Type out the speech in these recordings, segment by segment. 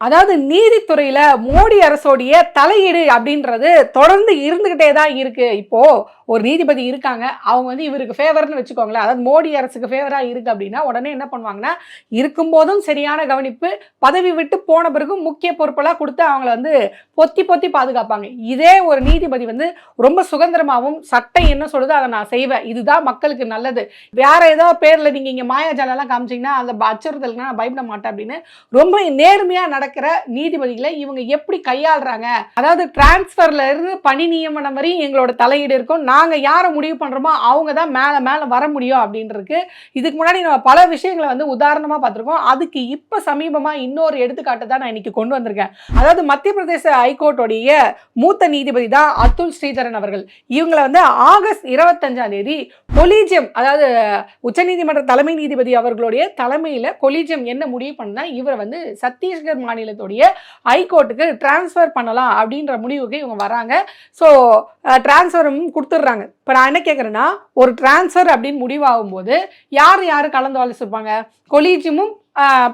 அதாவது நீதித்துறையில மோடி அரசோடைய தலையீடு அப்படின்றது தொடர்ந்து இருந்துகிட்டே தான் இருக்கு. இப்போ ஒரு நீதிபதி இருக்காங்க, அவங்க வந்து இவருக்கு ஃபேவர்னு வச்சுக்கோங்களேன், அதாவது மோடி அரசுக்கு ஃபேவரா இருக்கு அப்படின்னா உடனே என்ன பண்ணுவாங்கன்னா, இருக்கும்போதும் சரியான கவனிப்பு, பதவி விட்டு போன பிறகும் முக்கிய பொறுப்பெல்லாம் கொடுத்து அவங்கள வந்து பொத்தி பொத்தி பாதுகாப்பாங்க. இதே ஒரு நீதிபதி வந்து ரொம்ப சுதந்திரமாவும் சட்டம் என்ன சொல்லுதோ அதை நான் செய்வேன், இதுதான் மக்களுக்கு நல்லது, வேற ஏதோ பேர்ல நீங்க இங்க மாயாஜாலம் எல்லாம் காமிச்சீங்கன்னா அந்த அச்சுறுத்தலுக்கு நான் பயப்பட மாட்டேன் அப்படின்னு ரொம்ப நேர்மையா நடக்கிற நீதிபதிகளை இவங்க எப்படி கையாளுறாங்க. அதாவது டிரான்ஸ்பர்ல இருந்து பணி நியமனம் வரை எங்களோட தலையீடு இருக்கும், நாங்க யாரை முடிவு பண்றோமோ அவங்க தான் மேல மேல வர முடியும் அப்படின்றது. இதுக்கு முன்னாடி நம்ம பல விஷயங்களை வந்து உதாரணமா பார்த்திருக்கோம். அதுக்கு இப்ப சமீபமா இன்னொரு எடுத்துக்காட்டு தான் நான் இன்னைக்கு கொண்டு வந்திருக்கேன். அதாவது மத்திய பிரதேச ஹைகோர்ட்டோடைய மூத்த நீதிபதி தான் அதுல் ஸ்ரீதரன் அவர்கள். இவங்களை வந்து ஆகஸ்ட் 25ஆம் தேதி கொலீஜியம், அதாவது உச்சநீதிமன்ற தலைமை நீதிபதி அவர்களுடைய தலைமையில கொலீஜியம் என்ன முடிவு பண்ணா, இவரை வந்து சத்தீஸ்கர் மாநிலத்துடைய ஹைகோர்ட்டுக்கு டிரான்ஸ்ஃபர் பண்ணலாம் அப்படின்ற முடிவுக்கு இவங்க வராங்க. ஸோ டிரான்ஸ்ஃபரும் கொடுத்துட்றாங்க. இப்போ நான் என்ன கேட்குறேன்னா, ஒரு டிரான்ஸ்ஃபர் அப்படின்னு முடிவாகும் போது யார் யார் கலந்து ஆலோசிப்பாங்க? கொலீஜியமும்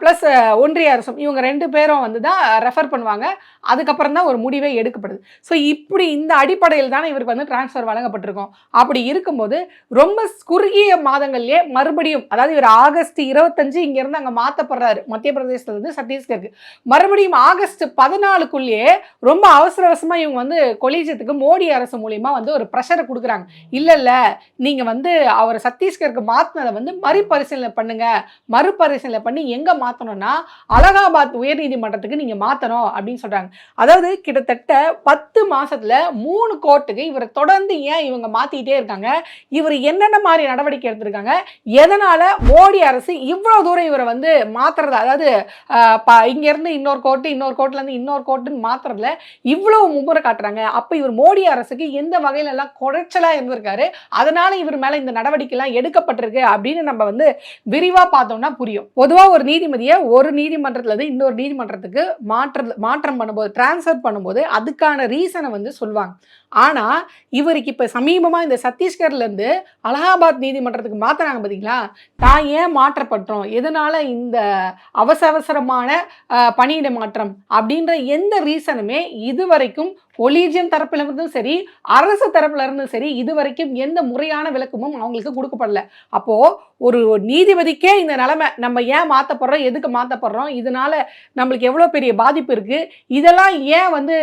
ப்ளஸ் ஒன்றிய அரசும், இவங்க 2 பேரும் வந்து தான் ரெஃபர் பண்ணுவாங்க. அதுக்கப்புறம் தான் ஒரு முடிவே எடுக்கப்படுது. ஸோ இப்படி இந்த அடிப்படையில் தானே இவருக்கு வந்து டிரான்ஸ்ஃபர் வழங்கப்பட்டிருக்கும். அப்படி இருக்கும்போது ரொம்ப குறுகிய மாதங்கள்லேயே மறுபடியும், அதாவது இவர் ஆகஸ்ட் 25 இங்கேருந்து அங்கே மாற்றப்படுறாரு, மத்திய பிரதேசத்துலேருந்து சத்தீஸ்கருக்கு. மறுபடியும் ஆகஸ்ட் 14க்குள்ளேயே ரொம்ப அவசர அவசரமாக இவங்க வந்து கொலீஜியத்துக்கு மோடி அரசு மூலியமா வந்து ஒரு ப்ரெஷரை கொடுக்குறாங்க. இல்லை நீங்கள் வந்து அவர் சத்தீஸ்கருக்கு மாற்றினதை வந்து மறுபரிசீலனை பண்ணுங்க, மறுபரிசீலனை பண்ணி எங்க மாத்தணும்னா அலகாபாத் உயர்நீதிமன்றத்துக்கு நீங்க மாத்தணும் அப்படின்னு சொல்றாங்க. அதாவது கிட்டத்தட்ட 10 மாசத்துல 3 கோர்ட்டுக்கு இவரை தொடர்ந்து ஏன் இவங்க மாத்திட்டே இருக்காங்க, இவர் என்னென்ன மாதிரி நடவடிக்கை எடுத்திருக்காங்க, எதனால மோடி அரசு இவ்வளவு தூரம் இவரை வந்து மாத்துறது, அதாவது இங்க இருந்து இன்னொரு கோர்ட்டு, இன்னொரு கோர்ட்ல இருந்து இன்னொரு கோர்ட்டுன்னு மாத்துறதுல இவ்வளவு மும்முறை காட்டுறாங்க. அப்ப இவர் மோடி அரசுக்கு எந்த வகையில எல்லாம் குறைச்சலா இருந்திருக்காரு, அதனால இவர் மேல இந்த நடவடிக்கை எல்லாம் எடுக்கப்பட்டிருக்கு அப்படின்னு நம்ம வந்து விரிவா பார்த்தோம்னா புரியும். பொதுவா ஒரு நீதிபதியை ஒரு நீதிமன்றத்துல இருந்து இன்னொரு நீதிமன்றத்துக்கு மாற்றம் பண்ணும்போது, டிரான்ஸ்ஃபர் பண்ணும்போது அதுக்கான ரீசனை வந்து சொல்லுவாங்க. ஆனா இவருக்கு இப்ப சமீபமா இந்த சத்தீஸ்கர்ல இருந்து அலகாபாத் நீதிமன்றத்துக்கு மாத்தினாங்க பாத்தீங்களா, தான் ஏன் மாற்றப்பட்டோம், எதனால இந்த அவசரமான பணியிட மாற்றம் அப்படின்ற எந்த ரீசனுமே இதுவரைக்கும் கொலீஜியம் தரப்புல இருந்தும் சரி, அரசு தரப்புல இருந்தும் சரி, இதுவரைக்கும் எந்த முறையான விளக்கமும் அவங்களுக்கு கொடுக்கப்படல. அப்போ ஒரு நீதிபதிக்கே இந்த நிலைமை, நம்ம ஏன் மாற்றப்படுறோம், எதுக்கு மாற்றப்படுறோம், இதனால நம்மளுக்கு எவ்வளோ பெரிய பாதிப்பு இருக்கு, இதெல்லாம் ஏன் வந்து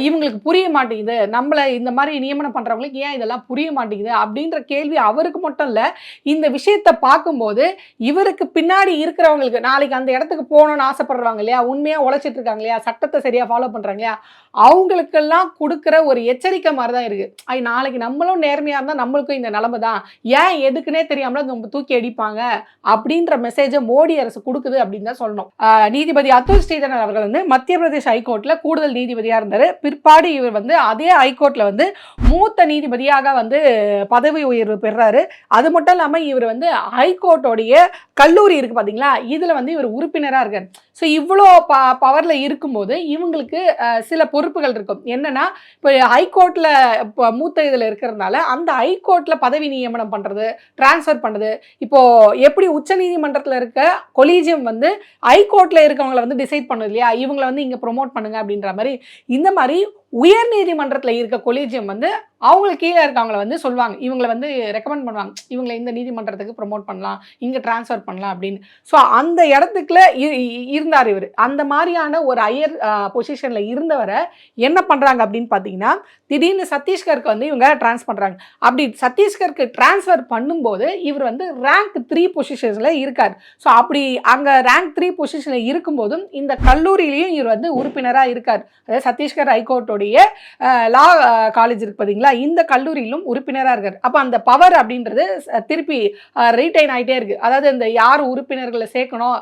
இவங்களுக்கு புரிய மாட்டேங்குது, நம்மளை இந்த மாதிரி நியமனம் பண்றவங்களுக்கு ஏன் இதெல்லாம் புரிய மாட்டேங்குது அப்படின்ற கேள்வி அவருக்கு மட்டும் இல்லை, இந்த விஷயத்தை பார்க்கும்போது இவருக்கு பின்னாடி இருக்கிறவங்களுக்கு, நாளைக்கு அந்த இடத்துக்கு போகணும்னு ஆசைப்படுறாங்க இல்லையா, உண்மையா உழைச்சிட்டு இருக்காங்க இல்லையா, சட்டத்தை சரியா ஃபாலோ பண்றாங்க இல்லையா, அவங்களுக்கெல்லாம் கொடுக்குற ஒரு எச்சரிக்கை மாதிரி தான் இருக்கு. நாளைக்கு நம்மளும் நேர்மையா இருந்தா நம்மளுக்கும் இந்த நிலைமை தான், ஏன் எதுக்குன்னே தெரியாமல நம்ம தூக்கி அடிப்பாங்க அப்படின்ற மெசேஜை மோடி அரசு கொடுக்குது அப்படின்னு தான் சொல்லணும். நீதிபதி அதுல் ஸ்ரீதரன் அவர்கள் வந்து மத்திய பிரதேச ஹைகோர்ட்ல கூடுதல் நீதிபதியா இருந்தாரு. பிற்பாடு இவர் வந்து அதே ஹைகோர்ட்ல வந்து மூத்த நீதிபதியாக வந்து பதவி உயர்வு பெறாரு. அது மட்டும் இல்லாம இவர் வந்து ஹைகோர்ட்டோடைய கல்லூரி இருக்கு பாத்தீங்களா, இதுல வந்து இவர் உறுப்பினரா இருக்காரு. ஸோ இவ்வளோ பவர்ல இருக்கும்போது இவங்களுக்கு சில பொறுப்புகள் இருக்கும். என்னன்னா, இப்போ ஹைகோர்ட்ல மூத்த இதில் இருக்கிறதுனால அந்த ஹைகோர்ட்ல பதவி நியமனம் பண்றது, டிரான்ஸ்ஃபர் பண்ணுறது, இப்போ எப்படி உச்ச நீதிமன்றத்தில் இருக்க கொலீஜியம் வந்து ஹைகோர்ட்ல இருக்கவங்களை வந்து டிசைட் பண்ணுது இல்லையா, இவங்களை வந்து இங்க ப்ரொமோட் பண்ணுங்க அப்படின்ற மாதிரி, இந்த மாதிரி உயர் நீதிமன்றத்தில் இருக்க கொலீஜியம் வந்து அவங்களுக்கு கீழே இருக்கவங்களை வந்து சொல்லுவாங்க, இவங்களை வந்து ரெக்கமெண்ட் பண்ணுவாங்க, இவங்களை இந்த நீதிமன்றத்துக்கு ப்ரொமோட் பண்ணலாம், இங்கே டிரான்ஸ்ஃபர் பண்ணலாம் அப்படின்னு. ஸோ அந்த இடத்துக்குள்ள இருந்தார் இவர். அந்த மாதிரியான ஒரு ஹையர் பொசிஷனில் இருந்தவரை என்ன பண்ணுறாங்க அப்படின்னு பார்த்தீங்கன்னா, திடீர்னு சத்தீஸ்கருக்கு வந்து இவங்க டிரான்ஸ்ஃபர் பண்ணுறாங்க. அப்படி சத்தீஸ்கருக்கு டிரான்ஸ்ஃபர் பண்ணும்போது இவர் வந்து ரேங்க் 3 பொசிஷன்ஸில் இருக்கார். ஸோ அப்படி அங்கே ரேங்க் 3 பொசிஷனில் இருக்கும்போதும் இந்த கல்லூரியிலையும் இவர் வந்து உறுப்பினராக இருக்கார். அதாவது சத்தீஸ்கர் ஹைகோர்ட்டோடைய லா காலேஜ் இருக்கு பார்த்தீங்களா, இந்த கல்லூரியிலும் உறுப்பினராக இருக்கார். அப்போ அந்த பவர் அப்படின்றது திருப்பி ரீடைன் ஆகிட்டே இருக்கு. அதாவது இந்த யார் உறுப்பினர்களை சேர்க்கணும்,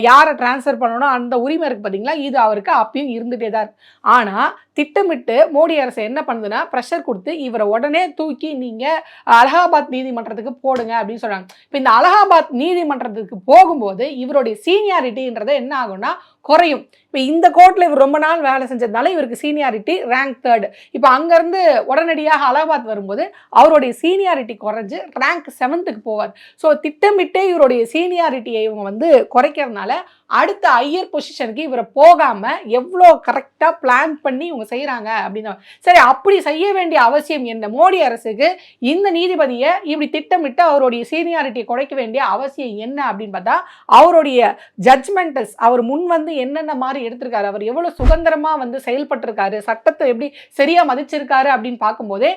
யாரை டிரான்ஸ்ஃபர் பண்ணணும், அந்த உரிமை இருக்கு பார்த்தீங்களா, இது அவருக்கு அப்பயும் இருந்துகிட்டே தான் இருக்கு. ஆனால் திட்டமிட்டு மோடி அரசு என்ன பண்ணுதுன்னா, ப்ரெஷர் கொடுத்து இவரை உடனே தூக்கி நீங்கள் அலகாபாத் நீதிமன்றத்துக்கு போடுங்க அப்படின்னு சொல்கிறாங்க. இப்போ இந்த அலகாபாத் நீதிமன்றத்துக்கு போகும்போது இவருடைய சீனியாரிட்டின்றது என்ன ஆகும்னா குறையும். இப்போ இந்த கோர்ட்டில் இவர் ரொம்ப நாள் வேலை செஞ்சதுனால இவருக்கு சீனியாரிட்டி ரேங்க் 3. இப்போ அங்கேருந்து உடனடியாக அலகாபாத் வரும்போது அவருடைய சீனியாரிட்டி குறைஞ்சு ரேங்க் 7க்கு போவார். ஸோ திட்டமிட்டே இவருடைய சீனியாரிட்டியை இவங்க வந்து குறைக்கிறதுனால அடுத்த ஹையர் பொசிஷனுக்கு இவரை போகாம எவ்வளோ கரெக்டா பிளான் பண்ணி இவங்க செய்யறாங்க அப்படின்னு. சரி, அப்படி செய்ய வேண்டிய அவசியம் என்ன? மோடி அரசுக்கு இந்த நீதிபதியை இப்படி திட்டமிட்டு அவருடைய சீனியாரிட்டியை குறைக்க வேண்டிய அவசியம் என்ன அப்படின்னு பார்த்தா, அவருடைய ஜட்ஜ்மெண்டல்ஸ் அவர் முன் வந்து என்னென்ன மாதிரி எடுத்திருக்காரு, அவர் எவ்வளவு சுதந்திரமா வந்து செயல்பட்டிருக்காரு, சட்டத்தை எப்படி சரியா மதிச்சிருக்காரு அப்படின்னு பார்க்கும்போதே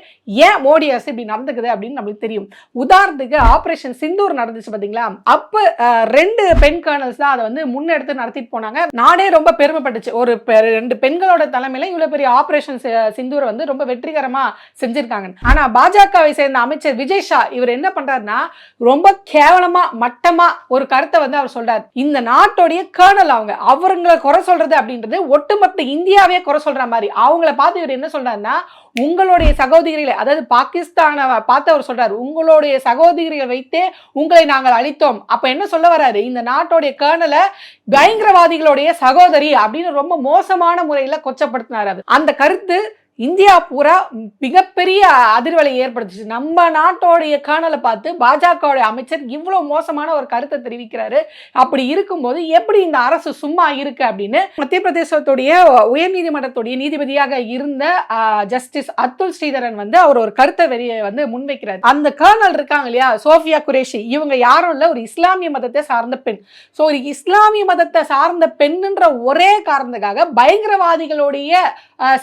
ஏன் மோடி அரசு இப்படி நடந்துக்குது அப்படின்னு நம்மளுக்கு தெரியும். உதாரணத்துக்கு ஆபரேஷன் சிந்தூர் நடந்துச்சு பாத்தீங்களா, அப்ப 2 பெண் கர்னல்ஸ் தான் அதை வந்து முன்னெடுத்து நடத்திட்டு போனாங்க. நானே ரொம்ப பெருமைப்பட்டுச்சு, ஒரு 2 பெண்களோட தலைமையில இவ்வளவு பெரிய ஆபரேஷன் சிந்தூரை வந்து ரொம்ப வெற்றிகரமா செஞ்சிருக்காங்க. ஆனா பாஜகவை சேர்ந்த அமைச்சர் விஜய் ஷா இவர் என்ன பண்றாருன்னா, ரொம்ப கேவலமா மட்டமா ஒரு கருத்தை வந்து அவர் சொல்றாரு. இந்த நாட்டுடைய கர்னல் அவங்களை குறை சொல்றது அப்படின்றது ஒட்டுமொத்த இந்தியாவே குறை சொல்ற மாதிரி. அவங்கள பார்த்து இவர் என்ன சொல்றாருன்னா, உங்களுடைய சகோதரிகளை, அதாவது பாகிஸ்தானை பார்த்து அவர் சொல்றாரு, உங்களுடைய சகோதரிகளை வைத்தே உங்களை நாங்கள் அழித்தோம். அப்ப என்ன சொல்ல வராரு, இந்த நாட்டுடைய கர்னலை பயங்கரவாதிகளுடைய சகோதரி அப்படின்னு ரொம்ப மோசமான முறையில கொச்சப்படுத்தினார். அந்த கருத்து இந்தியா பூரா மிகப்பெரிய அதிர்வலை ஏற்படுத்துச்சு. நம்ம நாட்டோடைய கர்னலை பார்த்து பாஜகவுடைய அமைச்சர் இவ்வளவு மோசமான ஒரு கருத்தை தெரிவிக்கிறாரு. அப்படி இருக்கும்போது எப்படி இந்த அரசு சும்மா இருக்கு அப்படின்னு மத்திய பிரதேசத்துடைய உயர்நீதிமன்றத்துடைய நீதிபதியாக இருந்த ஜஸ்டிஸ் அத்துல் ஸ்ரீதரன் வந்து அவர் ஒரு கருத்தை வந்து முன்வைக்கிறார். அந்த கர்னல் இருக்காங்க இல்லையா, சோஃபியா குரேஷி, இவங்க யாரும் இல்ல, ஒரு இஸ்லாமிய மதத்தை சார்ந்த பெண். சோ ஒரு இஸ்லாமிய மதத்தை சார்ந்த பெண்ணுன்ற ஒரே காரணத்துக்காக பயங்கரவாதிகளுடைய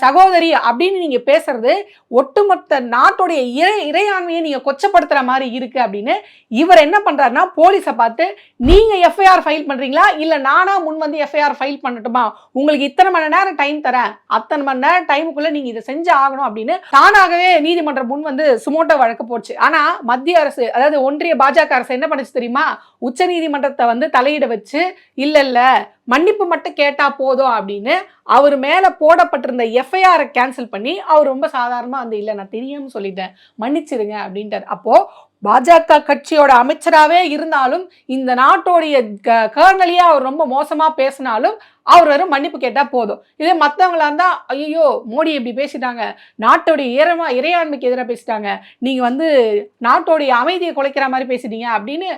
சகோதரி அப்படின்னு நீங்க பேசுறது ஒட்டுமொத்த நாட்டுடைய இறையாண்மையை நீங்க கொச்சப்படுத்துற மாதிரி இருக்கு அப்படின்னு இவர் என்ன பண்றாருன்னா, போலீஸை பார்த்து நீங்க எஃப்ஐஆர் ஃபைல் பண்றீங்களா இல்ல நானா முன் வந்து எஃப்ஐஆர் ஃபைல் பண்ணட்டுமா, உங்களுக்கு இத்தனை மணி நேரம் டைம் தரேன், அத்தனை மணி நேரம் டைமுக்குள்ள நீங்க இதை செஞ்சு ஆகணும் அப்படின்னு தானாகவே நீதிமன்றம் முன் வந்து சுமோட்டோ வழக்கு போச்சு. ஆனா மத்திய அரசு, அதாவது ஒன்றிய பாஜக அரசு என்ன பண்ணுச்சு தெரியுமா, உச்ச நீதிமன்றத்தை வந்து தலையிட வச்சு இல்ல மன்னிப்பு மட்டும் கேட்டா போதும் அப்படின்னு அவர் மேல போடப்பட்டிருந்த எஃப்ஐஆரை கேன்சல் பண்ணி அவர் ரொம்ப சாதாரணமா வந்து இல்ல நான் தெரியாம சொல்லிட்டேன் மன்னிச்சிருங்க அப்படின்ட்டார். அப்போ பாஜக கட்சியோட அமைச்சராகவே இருந்தாலும் இந்த நாட்டோடைய கர்னலியா அவர் ரொம்ப மோசமா பேசினாலும் அவர் வெறும் மன்னிப்பு கேட்டா போதும். இதே மற்றவங்களா இருந்தா ஐயோ மோடி இப்படி பேசிட்டாங்க, நாட்டோடைய இறையாண்மைக்கு எதிராக பேசிட்டாங்க, நீங்க வந்து நாட்டோடைய அமைதியை குலைக்கிற மாதிரி பேசிட்டீங்க அப்படின்னு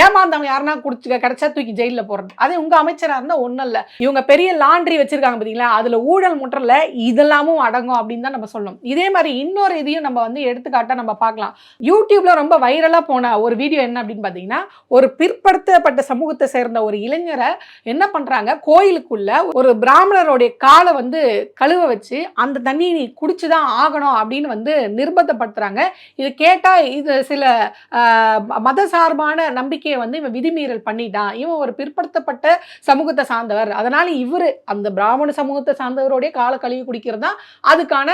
ஏமாந்தவங்க யாருன்னா கிடைச்சா தூக்கி ஜெயில போறது. அதே உங்க அமைச்சரா இருந்தா ஒன்னும் இல்ல, இவங்க பெரிய லாண்ட்ரி வச்சிருக்காங்க பாத்தீங்களா, அதுல ஊழல் முற்றல இதெல்லாமும் அடங்கும் அப்படின்னு தான் நம்ம சொல்லணும். இதே மாதிரி இன்னொரு இதையும் நம்ம வந்து எடுத்துக்காட்டா நம்ம பார்க்கலாம். யூடியூப்ல ரொம்ப வைரலா போன ஒரு வீடியோ என்ன அப்படின்னு பாத்தீங்கன்னா, ஒரு பிற்படுத்தப்பட்ட சமூகத்தை சேர்ந்த ஒரு இளைஞரை என்ன பண்றாங்க, கோயிலுக்குள்ள ஒரு பிராமணருடைய காலை வந்து கழுவ வச்சு அந்த தண்ணி நீ குடிச்சுதான் ஆகணும் அப்படின்னு வந்து நிர்பந்தப்படுத்துறாங்க. இது கேட்டா இது சில மத சார்பான நம்பிக்கையை வந்து இவன் விதிமீறல் பண்ணிட்டான், இவன் ஒரு பிற்படுத்தப்பட்ட சமூகத்தை சார்ந்தவர், அதனால இவரு அந்த பிராமண சமூகத்தை சார்ந்தவருடைய காலை கழுவி குடிக்கிறது தான் அதுக்கான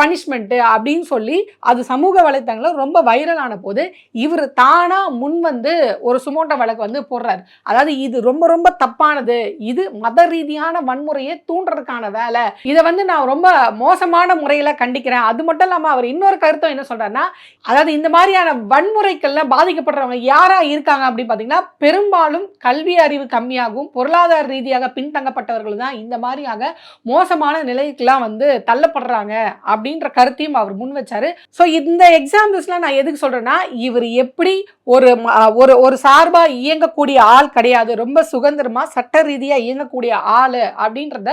பனிஷ்மெண்ட் அப்படின்னு சொல்லி அது சமூக வலைத்தளங்கள் ரொம்ப வைரலான போது இவர் தானா முன் வந்து ஒரு சுமோட்டோ வழக்கு வந்து போடுறாரு. அதாவது இது ரொம்ப ரொம்ப தப்பானது, இது மத ரீதியான வன்முறையை தூண்டுறதுக்கான வேலை, இதை வந்து நான் ரொம்ப மோசமான முறையில கண்டிக்கிறேன். அது மட்டும் இல்லாம அவர் இன்னொரு கருத்தும் என்ன சொல்றாருன்னா, அதாவது இந்த மாதிரியான வன்முறைகள்ல பாதிக்கப்படுறவங்க யாரா இருக்காங்க அப்படின்னு பாத்தீங்கன்னா, பெரும்பாலும் கல்வி அறிவு கம்மியாகும் பொருளாதார ரீதியாக பின்தங்கப்பட்டவர்கள் தான் இந்த மாதிரியாக மோசமான நிலைக்கெல்லாம் வந்து தள்ளப்படுறாங்க அப்படின்ற கருத்தையும் அவர் முன் வச்சாரு. ஸோ இந்த எக்ஸாம்பிள்ஸ்லாம் நான் எதுக்கு சொல்றேன்னா, இவர் எப்படி ஒரு சார்பா இயங்கக்கூடிய ஆள் கிடையாது, ரொம்ப சுதந்திரமா சட்ட ரீதியா இயங்கக்கூடிய ஆளு அப்படின்றத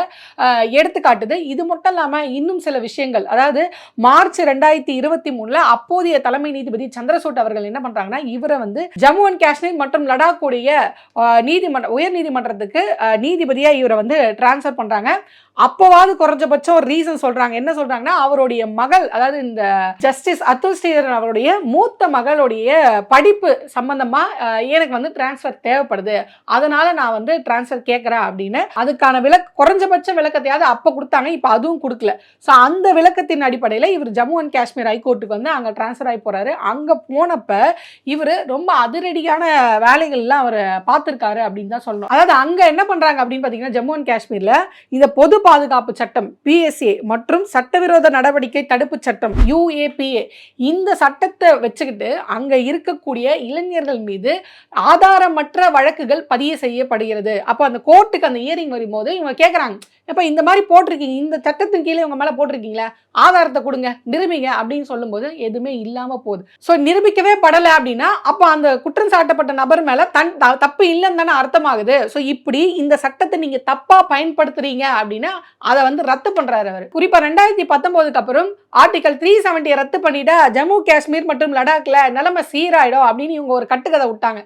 எடுத்துக்காட்டுது. இது மட்டும் இல்லாம இன்னும் சில விஷயங்கள், அதாவது மார்ச் 2023 அப்போதைய தலைமை நீதிபதி சந்திரசூட் அவர்கள் என்ன பண்றாங்கன்னா, இவரை வந்து ஜம்மு அண்ட் காஷ்மீர் மற்றும் லடாக் உடைய உயர் நீதிமன்றத்துக்கு நீதிபதியா இவரை வந்து டிரான்ஸ்ஃபர் பண்றாங்க. அப்போவாது குறைஞ்சபட்சம் ஒரு ரீசன் சொல்றாங்க. என்ன சொல்றாங்கன்னா, அவருடைய மகள், அதாவது இந்த ஜஸ்டிஸ் அத்துல் ஸ்ரீதரன் அவருடைய மூத்த மகளுடைய படிப்பு சம்பந்தமா எனக்கு வந்து டிரான்ஸ்ஃபர் தேவைப்படுது, அதனால நான் வந்து டிரான்ஸ்ஃபர் கேட்கறேன் அப்படின்னு அதுக்கான குறைஞ்சபட்ச விளக்கத்தையாவது அப்ப கொடுத்தாங்க, இப்ப அதுவும் கொடுக்கல. ஸோ அந்த விளக்கத்தின் அடிப்படையில் இவர் ஜம்மு அண்ட் காஷ்மீர் ஹைகோர்ட்டுக்கு வந்து அங்க டிரான்ஸ்ஃபர் ஆகி போறாரு. அங்க போனப்ப இவர் ரொம்ப அதிரடியான வேலைகள்லாம் அவர் பார்த்திருக்காரு அப்படின்னு தான் சொல்லணும். அதாவது அங்க என்ன பண்றாங்க அப்படின்னு பாத்தீங்கன்னா, ஜம்மு அண்ட் காஷ்மீர்ல இந்த பொது பாதுகாப்பு சட்டம் PSA மற்றும் சட்டவிரோத நடவடிக்கை தடுப்பு சட்டம் UAPA இந்த சட்டத்தை வச்சுக்கிட்டு அங்க இருக்கக்கூடிய இளைஞர்கள் மீது ஆதாரமற்ற வழக்குகள் பதிவு செய்யப்படுகிறது. அப்போ அந்த கோர்ட்டுக்கு அந்த ஹியரிங் வரும்போது இவங்க கேட்குறாங்க, இப்போ இந்த மாதிரி போட்டிருக்கீங்க, இந்த சட்டத்தின் கீழே உங்க மேல போட்டிருக்கீங்களா, ஆதாரத்தை கொடுங்க, நிரூபிங்க அப்படின்னு சொல்லும்போது எதுவுமே இல்லாம போகுது. ஸோ நிரூபிக்கவே படலை அப்படின்னா அப்போ அந்த குற்றம் சாட்டப்பட்ட நபர் மேல தப்பு இல்லைன்னு தானே அர்த்தமாகுது. ஸோ இப்படி இந்த சட்டத்தை நீங்க தப்பா பயன்படுத்துறீங்க அப்படின்னா அதை வந்து ரத்து பண்றாரு அவர். குறிப்பா 2019க்கு அப்புறம் ஆர்டிகல் 370 ரத்து பண்ணிட்டா ஜம்மு காஷ்மீர் மற்றும் லடாக்ல நிலைமை சீராயிடும் அப்படின்னு இவங்க ஒரு கட்டுக்கதை விட்டாங்க.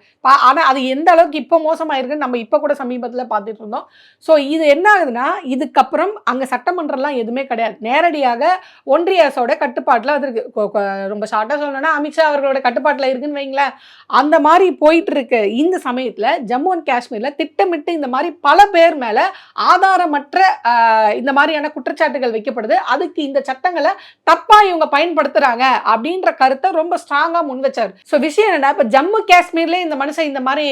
ஆனா அது எந்த அளவுக்கு இப்போ மோசமா இருக்குன்னு நம்ம இப்போ கூட சமீபத்தில் பார்த்துட்டு இருந்தோம். ஸோ இது என்ன ஆகுதுன்னா இதுக்கப்புறம் அங்கே சட்டமன்றம்லாம் எதுவுமே கிடையாது, நேரடியாக ஒன்றிய அரசோட கட்டுப்பாட்டில் அது இருக்கு. ரொம்ப ஷார்ட்டாக சொல்லணும்னா அமித்ஷா அவர்களோட கட்டுப்பாட்டில் இருக்குன்னு வைங்களேன். அந்த மாதிரி போயிட்டு இருக்கு. இந்த சமயத்தில் ஜம்மு அண்ட் காஷ்மீரில் திட்டமிட்டு இந்த மாதிரி பல பேர் மேலே ஆதாரமற்ற இந்த மாதிரியான குற்றச்சாட்டுகள் வைக்கப்படுது. அதுக்கு இந்த சட்டங்களை தப்பா இவங்க பயன்படுத்துறாங்க அப்படின்ற கருத்தை ரொம்ப ஸ்ட்ராங்கா முன் வச்சாரு. ஸோ விஷயம் என்னன்னா, இப்போ ஜம்மு காஷ்மீர்ல இந்த மனுஷன் இந்த மாதிரி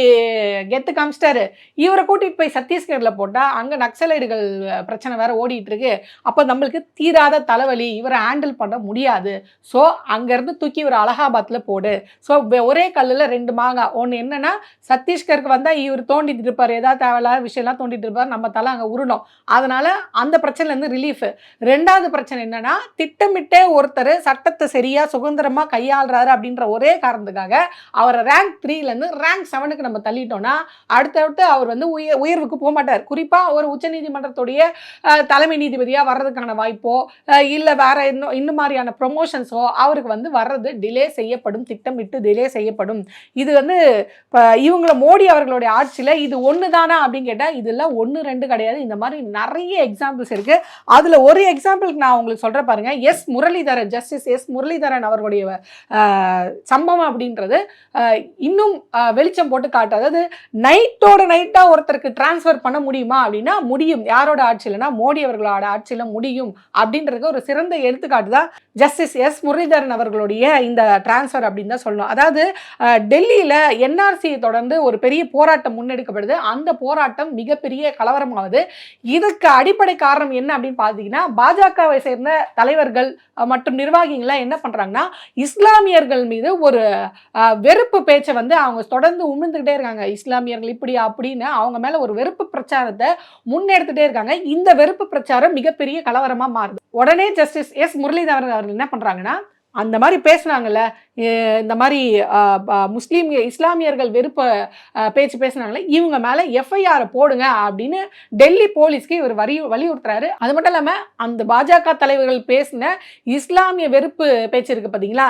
கெத்து காமிச்சிட்டாரு, இவரை கூட்டிட்டு போய் சத்தீஸ்கர்ல போட்டா அங்க நக்சலைடுகள் பிரச்சனை வேற ஓடிட்டு இருக்கு. அப்போ நம்மளுக்கு தீராத தலைவலி, இவரை ஹேண்டில் பண்ண முடியாது. ஸோ அங்கிருந்து தூக்கி இவர் அலகாபாத்ல போடு. ஸோ ஒரே கல்லுல 2 மாங்காய். ஒன்று என்னன்னா சத்தீஸ்கருக்கு வந்தா இவர் தோண்டிட்டு இருப்பாரு, ஏதாவது தேவையில்லாத விஷயம்லாம் தோண்டிட்டு இருப்பாரு, நம்ம தலை அங்கே உருணும். அதனால அந்த பிரச்சனைல இருந்து ரிலீஃப். 2வது பிரச்சனை என்னன்னா, திட்டமிட்டே ஒருத்தர் சட்டத்தை சரியா சுதந்திரமா கையாளுறாரு அப்படின்ற ஒரே காரணத்துக்காக அவரை ரேங்க் 3லேருந்து ரேங்க் 7க்கு நம்ம தள்ளிட்டோம்னா அடுத்தடுத்து அவர் வந்து உயர்வுக்கு போக மாட்டார். குறிப்பா ஒரு உச்சநீதிமன்றத்துடைய தலைமை நீதிபதியா வர்றதுக்கான வாய்ப்போ இல்லை வேற இன்னும் மாதிரியான ப்ரொமோஷன்ஸோ அவருக்கு வந்து வர்றது டிலே செய்யப்படும், திட்டமிட்டு டிலே செய்யப்படும். இது வந்து இவங்கள மோடி அவர்களுடைய ஆட்சியில் இது ஒன்று தானா அப்படின்னு கேட்டால் இதெல்லாம் 1 2 கிடையாது. இந்த மாதிரி நிறைய எக்ஸாம்பிள்ஸ் இருக்கு. அதுல ஒரு எக்ஸாம்பிளுக்கு நான் உங்களுக்கு சொல்ற பாருங்க. முரளிதரன், ஜஸ்டிஸ் முரளிதரன் அவர்களுடைய சம்பவம் அப்படின்றது இன்னும் வெளிச்சம் போட்டு காட்டு. அதாவது நைட்டோட நைட்டா ஒருத்தருக்கு டிரான்ஸ்ஃபர் பண்ண முடியுமா அப்படின்னா முடியும். யாரோட ஆட்சியிலனா மோடி அவர்களோட ஆட்சியில முடியும் அப்படின்றதுக்கு ஒரு சிறந்த எடுத்துக்காட்டு தான் ஜஸ்டிஸ் முரளிதரன் அவர்களுடைய இந்த டிரான்ஸ்ஃபர் அப்படின்னு தான் சொல்லணும். அதாவது டெல்லியில என்ஆர்சி தொடர்ந்து ஒரு பெரிய போராட்டம் முன்னெடுக்கப்படுது. அந்த போராட்டம் மிகப்பெரிய கலவரமாகுது. இதுக்கு அடிப்படை காரணம் என்ன அப்படின்னு பார்த்தீங்கன்னா, பாஜகவை சேர்ந்த தலைவர்கள் மற்றும் நிர்வாகிகள் என்ன பண்றாங்கன்னா, இஸ்லாமியர்கள் மீது ஒரு வெறுப்பு பேச்சை வந்து அவங்க தொடர்ந்து உமிழ்ந்துகிட்டே இருக்காங்க. இஸ்லாமியர்கள் இப்படி அப்படின்னு அவங்க மேல ஒரு வெறுப்பு பிரச்சாரத்தை முன்னெடுத்துட்டே இருக்காங்க. இந்த வெறுப்பு பிரச்சாரம் மிகப்பெரிய கலவரமா மாறுது. உடனே ஜஸ்டிஸ் முரளிதரன் அவர்கள் என்ன பண்றாங்கன்னா, அந்த மாதிரி பேசுனாங்கல்ல, இந்த மாதிரி இஸ்லாமியர்கள் வெறுப்ப பேச்சு பேசுனாங்களே இவங்க மேலே எஃப்ஐஆர் போடுங்க அப்படின்னு டெல்லி போலீஸ்க்கு இவர் வலியுறுத்துறாரு. அது மட்டும் இல்லாமல் அந்த பாஜக தலைவர்கள் பேசின இஸ்லாமிய வெறுப்பு பேச்சு இருக்கு பார்த்தீங்களா,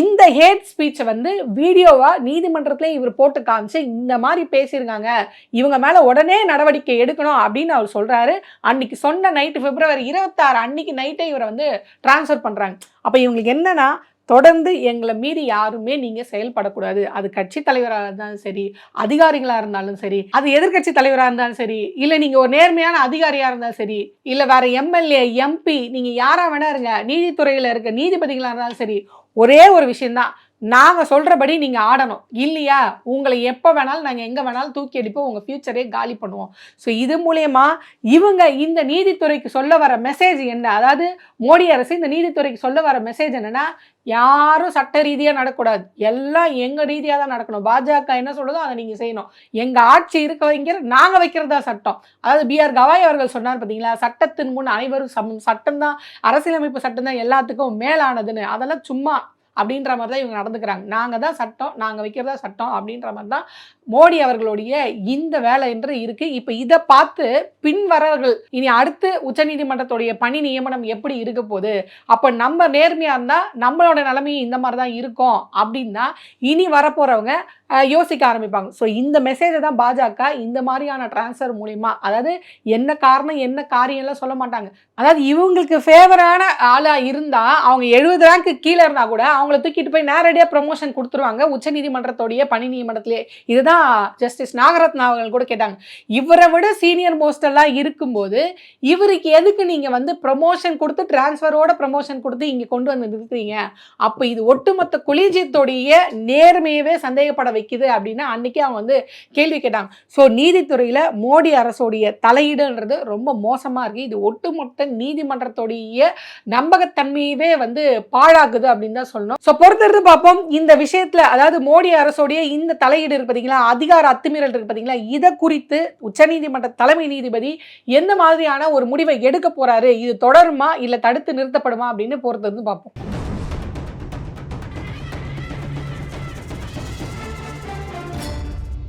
இந்த ஹேட் ஸ்பீச்சை வந்து வீடியோவாக நீதிமன்றத்திலே இவர் போட்டு காமிச்சு இந்த மாதிரி பேசியிருக்காங்க, இவங்க மேலே உடனே நடவடிக்கை எடுக்கணும் அப்படின்னு அவர் சொல்கிறாரு. அன்னைக்கு சொன்ன நைட்டு February 26 அன்னைக்கு நைட்டே இவரை வந்து டிரான்ஸ்ஃபர் பண்ணுறாங்க. அப்போ இவங்களுக்கு என்னன்னா, தொடர்ந்து எங்களை மீறி யாருமே நீங்க செயல்படக்கூடாது. அது கட்சி தலைவராக இருந்தாலும் சரி, அதிகாரிகளா இருந்தாலும் சரி, அது எதிர்கட்சி தலைவராக இருந்தாலும் சரி, இல்லை நீங்க ஒரு நேர்மையான அதிகாரியா இருந்தாலும் சரி, இல்லை வேற எம்எல்ஏ எம்பி நீங்க யாரா வேணா இருங்க, நீதித்துறையில இருக்க நீதிபதிகளா இருந்தாலும் சரி, ஒரே ஒரு விஷயம்தான், நாங்கள் சொல்கிறபடி நீங்கள் ஆடணும். இல்லையா உங்களை எப்போ வேணாலும் நாங்கள் எங்கே வேணாலும் தூக்கி அடிப்போம், உங்கள் ஃப்யூச்சரே காலி பண்ணுவோம். ஸோ இது மூலயமா இவங்க இந்த நீதித்துறைக்கு சொல்ல வர மெசேஜ் என்ன, அதாவது மோடி அரசு இந்த நீதித்துறைக்கு சொல்ல வர மெசேஜ் என்னன்னா, யாரும் சட்ட ரீதியாக நடக்கக்கூடாது, எல்லாம் எங்கள் ரீதியாக தான் நடக்கணும். பாஜக என்ன சொல்லுதோ அதை நீங்கள் செய்யணும். எங்கள் ஆட்சி இருக்க வைக்கிற நாங்கள் வைக்கிறதா சட்டம். அதாவது B.R. கவாய் அவர்கள் சொன்னார் பார்த்தீங்களா, சட்டத்தின் முன் அனைவரும் சமம், சட்டம் தான், அரசியலமைப்பு சட்டம் தான் எல்லாத்துக்கும் மேலானதுன்னு. அதெல்லாம் சும்மா அப்படின்ற மாதிரி தான் இவங்க நடந்துக்கிறாங்க. நாங்கள் தான் சட்டம், நாங்கள் வைக்கிறதா சட்டம் அப்படின்ற மாதிரி தான் மோடி அவர்களுடைய இந்த வேலை என்று இருக்கு. இப்போ இதை பார்த்து பின்வரவர்கள் இனி அடுத்து உச்சநீதிமன்றத்துடைய பணி நியமனம் எப்படி இருக்க போகுது, அப்போ நம்ம நேர்மையாக இருந்தால் நம்மளோட நிலைமையும் இந்த மாதிரி தான் இருக்கும் அப்படின்னா இனி வரப்போகிறவங்க யோசிக்க ஆரம்பிப்பாங்க. ஸோ இந்த மெசேஜை தான் பாஜக இந்த மாதிரியான டிரான்ஸ்ஃபர் மூலிமா, அதாவது என்ன காரணம் என்ன காரியம்லாம் சொல்ல மாட்டாங்க. அதாவது இவங்களுக்கு ஃபேவரான ஆளாக இருந்தால் அவங்க 70 ரேங்க்கு கீழே இருந்தால் கூட அவங்கள தூக்கிட்டு போய் நேரடியாக ப்ரமோஷன் கொடுத்துருவாங்க உச்சநீதிமன்றத்துடைய பணி நியமனத்திலே. இதுதான் ஜஸ்டிஸ் நாகரத்னா அவர்கள் கூட கேட்டாங்க. இவரை விட சீனியர் மோஸ்ட் எல்லாம் இருக்கும்போது இவருக்கு எதுக்கு நீங்க வந்து ப்ரமோஷன் கொடுத்து டிரான்ஸ்ஃபரோட ப்ரமோஷன் கொடுத்து இங்க கொண்டு வந்து நிறுத்துறீங்க? அப்ப இது ஒட்டுமொத்த கொலிஜியத்துடைய நேர்மையவே சந்தேகப்பட வைக்குது அப்படின்னு அன்னைக்கு அவங்க வந்து கேள்வி கேட்டாங்க. ஸோ நீதித்துறையில மோடி அரசுடைய தலையீடுன்றது ரொம்ப மோசமா இருக்கு. இது ஒட்டுமொத்த நீதிமன்றத்துடைய நம்பகத்தன்மையவே வந்து பாழாக்குது அப்படின்னு தான் சொல்லணும். ஸோ பொறுத்திருந்து பார்ப்போம் இந்த விஷயத்துல, அதாவது மோடி அரசுடைய இந்த தலையீடு இருக்கு பார்த்தீங்களா, அதிகார அத்துமீறல் இருக்கு பார்த்தீங்களா, இதை குறித்து உச்சநீதிமன்ற தலைமை நீதிபதி எந்த மாதிரியான ஒரு முடிவை எடுக்க போறாரு, இது தொடருமா இல்லை தடுத்து நிறுத்தப்படுமா அப்படின்னு பொறுத்து வந்து பார்ப்போம்.